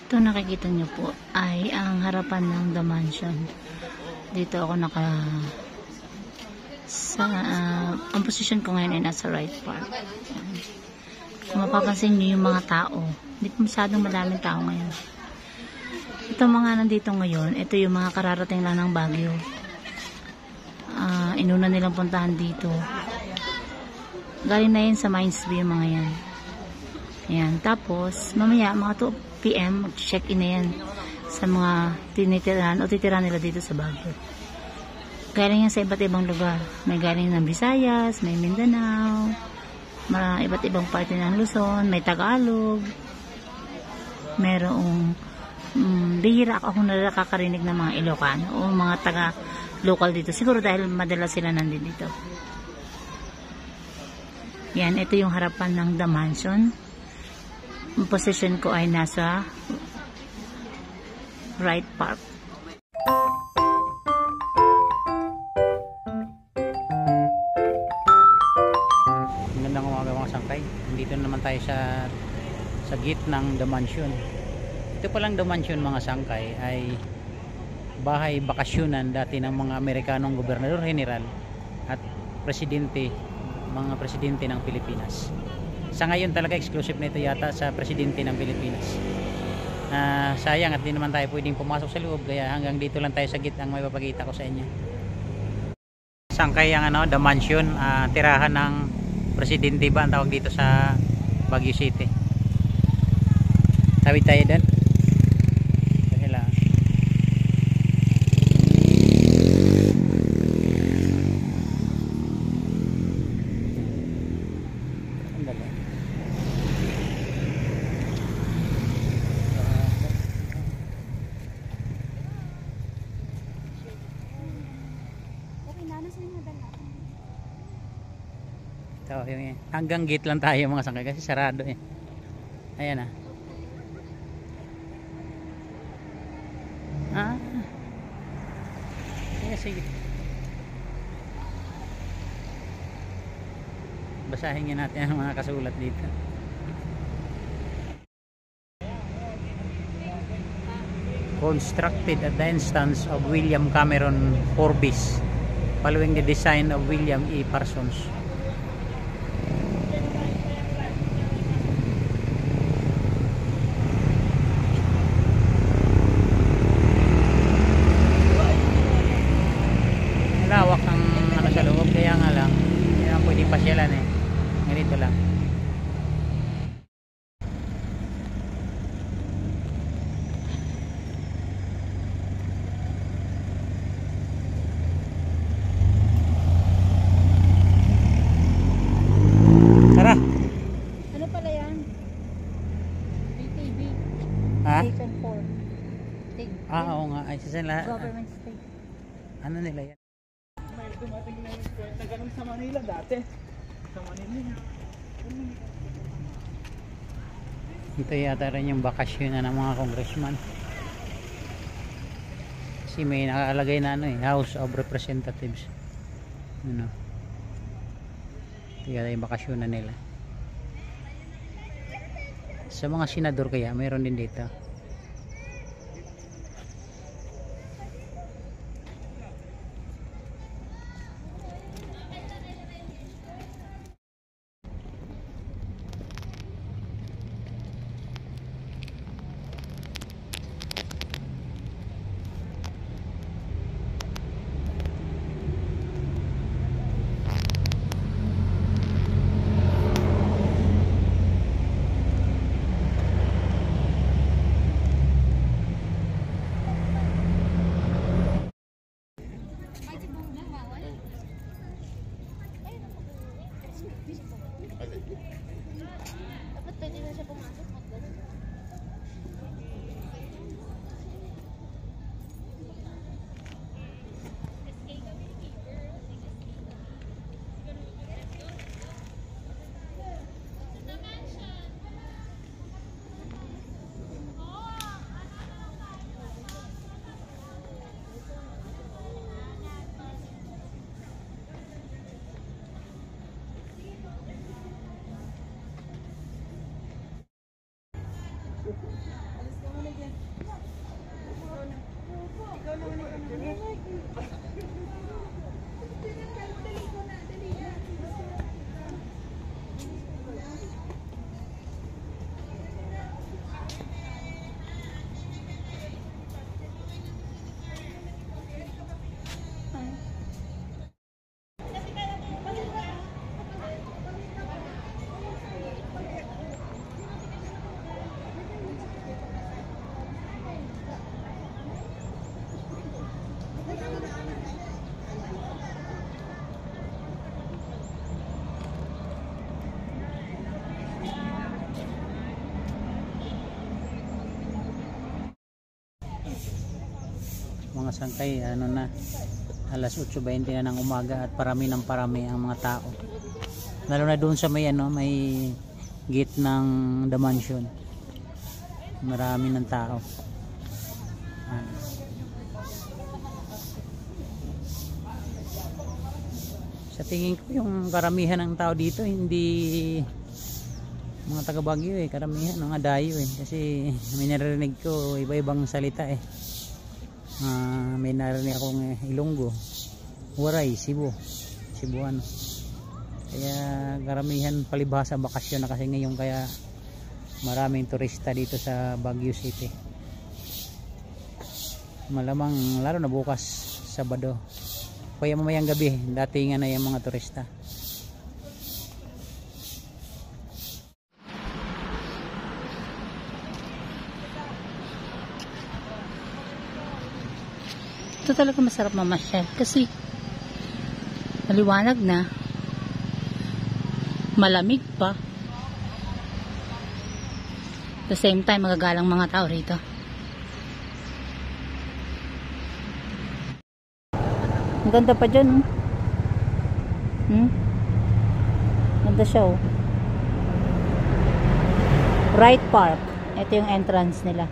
Ito nakikita nyo po ay ang harapan ng The Mansion. Dito ako ang position ko ngayon ay nasa right part. Kung mapapansin nyo yung mga tao, hindi po masyadong madaming tao ngayon. Ito mga nandito ngayon, ito yung mga kararating lang ng Baguio. Inuna nilang puntahan dito. Galing na yun sa Mines View yung mga yan. Ayan. Tapos, mamaya, mga 2 PM, mag-check-in na yan sa mga tinitirahan o titirahan nila dito sa Baguio. Galing yan sa iba't ibang lugar. May galing ng Visayas, may Mindanao, iba't ibang parte ng Luzon, may Tagalog, merong bihira ako nakakarinig ng mga Ilocano o mga taga-local dito. Siguro dahil madalas sila nandito dito. Yan, ito yung harapan ng The Mansion. Ang position ko ay nasa right part. Magandang umaga mga sangkay. Nandito naman tayo sa gate ng The Mansion. Ito palang The Mansion mga sangkay ay bahay bakasyonan dati ng mga Amerikanong gobernador general at mga presidente ng Pilipinas. Sa ngayon talaga exclusive nito yata sa presidente ng Pilipinas. Sayang at di naman tayo pwedeng pumasok sa loob, kaya hanggang dito lang tayo sa gate ang may papakita ko sa inyo. Sangkay ang The Mansion, tirahan ng presidente ba ang tawag dito sa Baguio City. Tawid tayo doon. So, hanggang gate lang tayo mga sangkay kasi sarado eh. Ayan sige. Basahin nga natin ang mga kasulat dito. Constructed at the instance of William Cameron Forbes following the design of William E. Parsons. Lawak ang sa loob, kaya nga lang hindi naman pwedeng pasyalan eh. Ganito lang. Tara. Ano pala yan? BTV. Station 4. Oo nga. Ay, Government state. Ano nila yan? May dumating na yung na ganun sa Manila dati. Sa Manila. Ito yata rin yung bakasyon ng mga congressman. Kasi may nakalagay na House of Representatives. Ito yata yung bakasyon na nila. Sa mga senador kaya mayroon din dito. Dapat pwede na siya pumasok. Alis ka muna dyan. mga sangkay, ano na, alas 8:20 na ng umaga at parami ng parami ang mga tao. Lalo na doon sa may ano, may gate ng The Mansion. Marami ng tao. Sa tingin ko yung karamihan ng tao dito hindi mga taga Baguio karamihan mga dayo kasi may narinig ko iba-ibang salita may narinig akong Ilonggo, Waray, Cebuano. Kaya karamihan palibhasa bakasyon na kasi ngayon, kaya maraming turista dito sa Baguio City. Malamang lalo na bukas Sabado, kaya mamayang gabi datingan na yung mga turista. Ito talaga masarap mamasyal kasi maliwanag na, malamig pa, at the same time magagalang mga tao rito. Ang ganda pa dyan, ganda siya, oh. Wright Park, ito yung entrance nila.